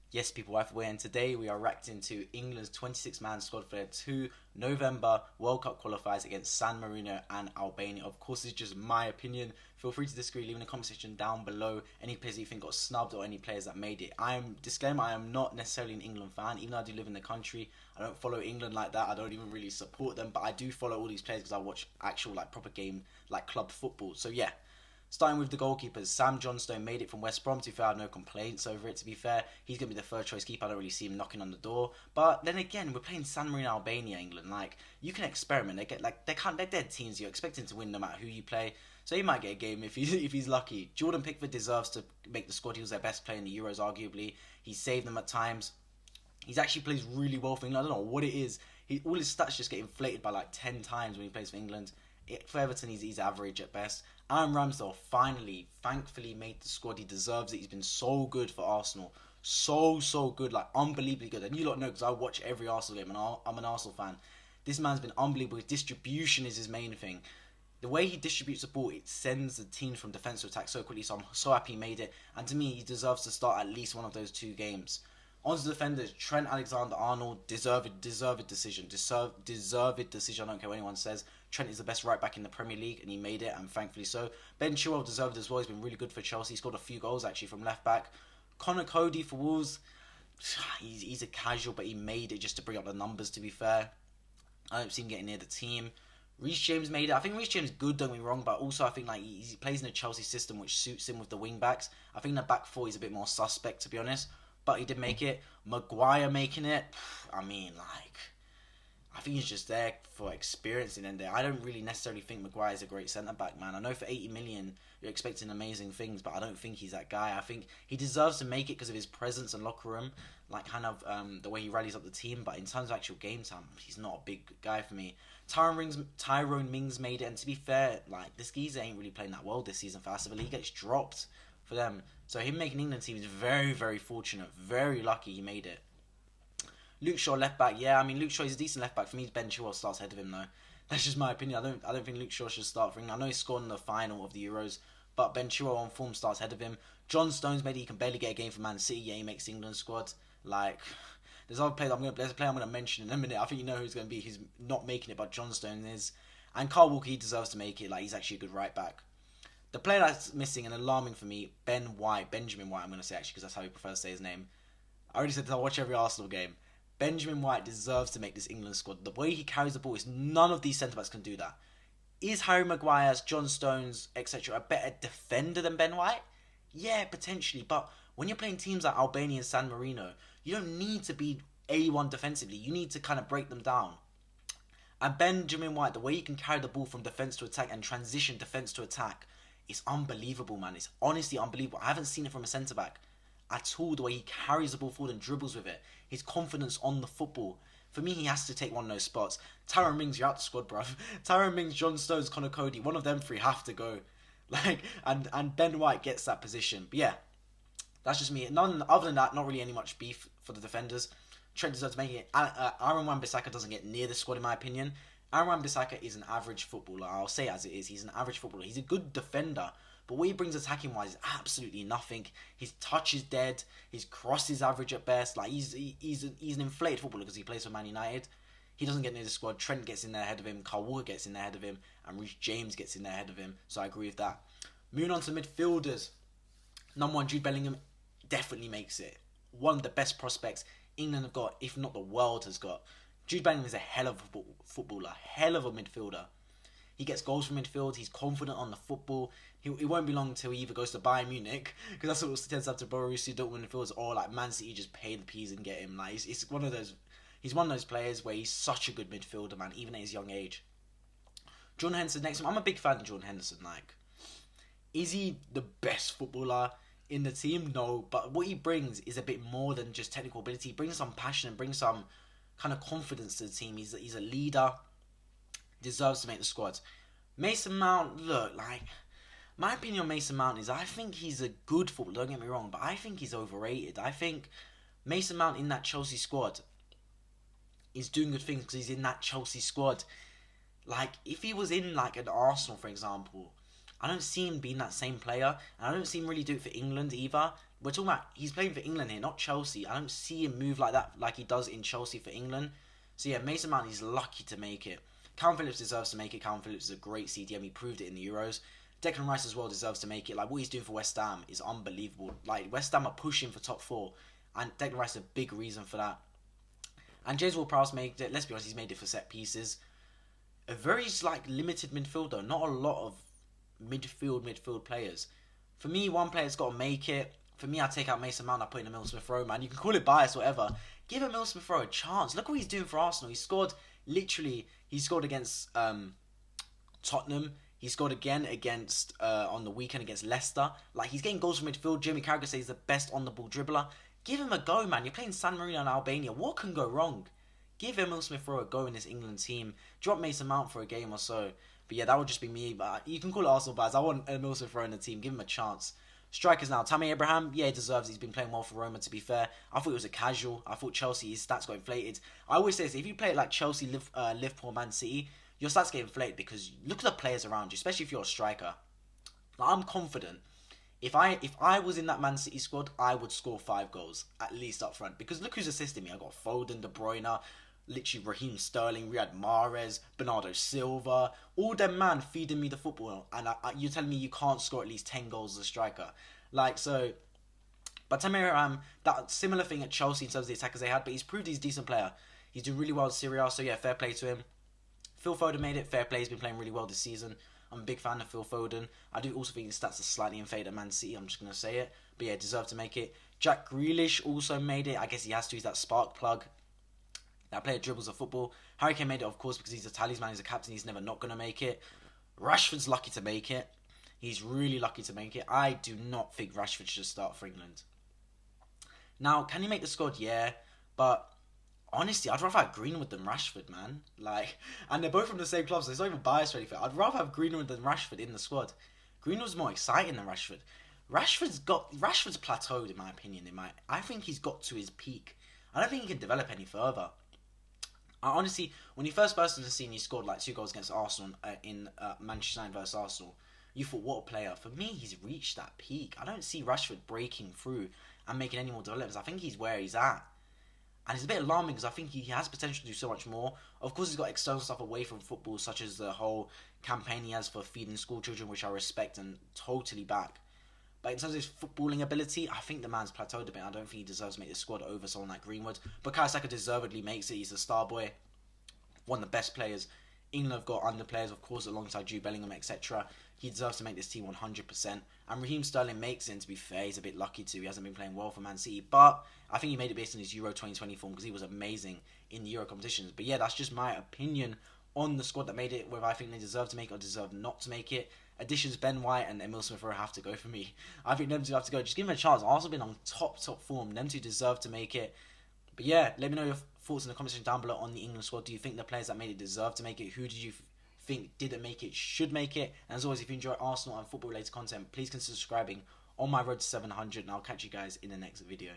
Yes, people, wife away, and today we are reacting to England's 26-man squad for their 2 November World Cup qualifiers against San Marino and Albania. Of course, this is just my opinion. Feel free to disagree, leave in the comment section down below any players that you think got snubbed or any players that made it. Disclaimer, I am not necessarily an England fan, even though I do live in the country. I don't follow England like that. I don't even really support them, but I do follow all these players because I watch actual proper game, club football. So yeah. Starting with the goalkeepers, Sam Johnstone made it from West Brom. To be fair, I have no complaints over it. To be fair, he's going to be the third choice keeper. I don't really see him knocking on the door. But then again, we're playing San Marino Albania, England. You can experiment. They're dead teams. You're expecting to win no matter who you play. So he might get a game if he's lucky. Jordan Pickford deserves to make the squad. He was their best player in the Euros, arguably. He saved them at times. He's actually plays really well for England. I don't know what it is. All his stats just get inflated by 10 times when he plays for England. For Everton, he's average at best. Ramsdale thankfully made the squad. He deserves it. He's been so good for Arsenal. So good. Unbelievably good. And you lot know because I watch every Arsenal game and I'm an Arsenal fan. This man's been unbelievable. His distribution is his main thing. The way he distributes the ball, it sends the team from defence to attack so quickly. So I'm so happy he made it. And to me, he deserves to start at least one of those 2 games. On to the defenders, Trent Alexander-Arnold, deserved decision. Deserved decision, I don't care what anyone says. Trent is the best right back in the Premier League, and he made it, and thankfully so. Ben Chilwell deserved as well. He's been really good for Chelsea. He scored a few goals, actually, from left back. Connor Cody for Wolves, he's a casual, but he made it just to bring up the numbers, to be fair. I don't see him getting near the team. Reece James made it. I think Reece James is good, don't get me wrong, but also I think he plays in a Chelsea system which suits him with the wing backs. I think the back 4 is a bit more suspect, to be honest. But he did make it. Maguire making it. I think he's just there for experience in there. I don't really necessarily think Maguire is a great centre-back, man. I know for 80 million you're expecting amazing things, but I don't think he's that guy. I think he deserves to make it because of his presence in locker room, the way he rallies up the team. But in terms of actual game time, he's not a big guy for me. Tyrone Mings made it, and to be fair, this geezer ain't really playing that well this season for Aston Villa. He gets dropped for them. So him making England team is very, very fortunate. Very lucky he made it. Luke Shaw left back. Yeah, Luke Shaw is a decent left back. For me, Ben Chilwell starts ahead of him though. That's just my opinion. I don't think Luke Shaw should start for England. I know he scored in the final of the Euros, but Ben Chilwell on form starts ahead of him. John Stones made it. He can barely get a game for Man City. Yeah, he makes England squad. There's other players there's a player I'm going to mention in a minute. I think you know who's going to be. He's not making it, but John Stones is. And Carl Walker, he deserves to make it. He's actually a good right back. The player that's missing and alarming for me, Benjamin White, I'm going to say actually because that's how he prefers to say his name. I already said that I watch every Arsenal game. Benjamin White deserves to make this England squad. The way he carries the ball is none of these centre-backs can do that. Is Harry Maguire's, John Stones, etc. a better defender than Ben White? Yeah, potentially. But when you're playing teams like Albania and San Marino, you don't need to be A1 defensively. You need to kind of break them down. And Benjamin White, the way he can carry the ball from defence to attack and transition defence to attack, it's unbelievable, man. It's honestly unbelievable. I haven't seen it from a centre-back at all, the way he carries the ball forward and dribbles with it. His confidence on the football. For me, he has to take one of those spots. Tyrone Mings, you're out the squad, bruv. Tyrone Mings, John Stones, Connor Cody, one of them 3 have to go. And Ben White gets that position. But yeah, that's just me. Other than that, not really any much beef for the defenders. Trent deserves to make it. Aaron Wan-Bissaka doesn't get near the squad, in my opinion. Aaron Wan-Bissaka is an average footballer. I'll say it as it is. He's an average footballer. He's a good defender. But what he brings attacking-wise is absolutely nothing. His touch is dead. His cross is average at best. He's an inflated footballer because he plays for Man United. He doesn't get near the squad. Trent gets in there ahead of him. Carl Walker gets in there ahead of him. And Reece James gets in there ahead of him. So I agree with that. Moving on to midfielders. Number 1, Jude Bellingham definitely makes it. One of the best prospects England have got, if not the world has got. Jude Bellingham is a hell of a footballer. Hell of a midfielder. He gets goals from midfield. He's confident on the football. It won't be long until he either goes to Bayern Munich, because that's what tends to happen to Borussia Dortmund midfielders, or Man City just pay the peas and get him. He's one of those players where he's such a good midfielder, man, even at his young age. Jordan Henson next. I'm a big fan of Jordan Henson. Is he the best footballer in the team? No, but what he brings is a bit more than just technical ability. He brings some passion and brings some kind of confidence to the team. He's a leader. Deserves to make the squad. Mason Mount, look, my opinion on Mason Mount is I think he's a good footballer, don't get me wrong, but I think he's overrated. I think Mason Mount in that Chelsea squad is doing good things because he's in that Chelsea squad. If he was in an Arsenal, for example, I don't see him being that same player, and I don't see him really do it for England either. we're talking about he's playing for England here, not Chelsea. I don't see him move like that like he does in Chelsea for England. So yeah, Mason Mount is lucky to make it. Calvin Phillips deserves to make it. Calvin Phillips is a great CDM. He proved it in the Euros. Declan Rice as well deserves to make it. Like, what he's doing for West Ham is unbelievable. Like, West Ham are pushing for top 4, and Declan Rice is a big reason for that. And James Ward-Prowse made it. Let's be honest, he's made it for set pieces. A very limited midfielder. Not a lot of midfield players. For me, one player's got to make it. For me, I take out Mason Mount. I put in Emile Smith-Rowe, man. You can call it bias, whatever. Give Emile Smith-Rowe a chance. Look what he's doing for Arsenal. He scored against Tottenham. He scored again against on the weekend against Leicester. Like, he's getting goals from midfield. Jamie Carragher says he's the best on the ball dribbler. Give him a go, man. You're playing San Marino and Albania. What can go wrong? Give Emile Smith-Rowe a go in this England team. Drop Mason Mount for a game or so. But yeah, that would just be me. But you can call it Arsenal bias. I want Emile Smith-Rowe in the team. Give him a chance. Strikers now. Tammy Abraham, yeah, he deserves it. He's been playing well for Roma, to be fair. I thought it was a casual. I thought Chelsea, his stats got inflated. I always say this, if you play it like Chelsea, Liverpool, Man City, your stats get inflated because look at the players around you, especially if you're a striker. Like, I'm confident. If I was in that Man City squad, I would score 5 goals, at least up front. Because look who's assisting me. I got Foden, De Bruyne, literally Raheem Sterling, Riyad Mahrez, Bernardo Silva, all them man feeding me the football, and you're telling me you can't score at least 10 goals as a striker. Like, so, but Tammy Abraham, that similar thing at Chelsea in terms of the attackers they had, but he's proved he's a decent player. He's doing really well in Serie A, so yeah, fair play to him. Phil Foden made it, fair play, he's been playing really well this season. I'm a big fan of Phil Foden. I do also think his stats are slightly inflated at Man City, I'm just going to say it. But yeah, deserved to make it. Jack Grealish also made it. I guess he has to. He's that spark plug. That player dribbles a football. Harry Kane made it, of course, because he's a talisman, he's a captain, he's never not going to make it. Rashford's lucky to make it. He's really lucky to make it. I do not think Rashford should start for England. Now, can he make the squad? Yeah. But honestly, I'd rather have Greenwood than Rashford, man. Like, and they're both from the same club, so it's not even biased or anything. I'd rather have Greenwood than Rashford in the squad. Greenwood's more exciting than Rashford. Rashford's plateaued, in my opinion. I think he's got to his peak. I don't think he can develop any further. Honestly, when he first burst on the scene, he scored like 2 goals against Arsenal in Manchester United versus Arsenal. You thought, what a player. For me, he's reached that peak. I don't see Rashford breaking through and making any more developments. I think he's where he's at. And it's a bit alarming because I think he has potential to do so much more. Of course, he's got external stuff away from football, such as the whole campaign he has for feeding school children, which I respect and totally back. But in terms of his footballing ability, I think the man's plateaued a bit. I don't think he deserves to make the squad over someone like Greenwood. But Bukayo Saka deservedly makes it. He's a star boy. One of the best players. England have got under players, of course, alongside Jude Bellingham, etc. He deserves to make this team 100%. And Raheem Sterling makes it, and to be fair, he's a bit lucky too. He hasn't been playing well for Man City. But I think he made it based on his Euro 2020 form because he was amazing in the Euro competitions. But yeah, that's just my opinion on the squad that made it, whether I think they deserve to make it or deserve not to make it. Additions Ben White and Emile Smith-Rowe have to go for me. I think them two have to go. Just give them a chance. Arsenal been on top form. Them two deserve to make it. But yeah, let me know your thoughts in the comment section down below on the England squad. Do you think the players that made it deserve to make it? Who did you think didn't make it, should make it? And as always, if you enjoy Arsenal and football related content, please consider subscribing on my road to 700, and I'll catch you guys in the next video.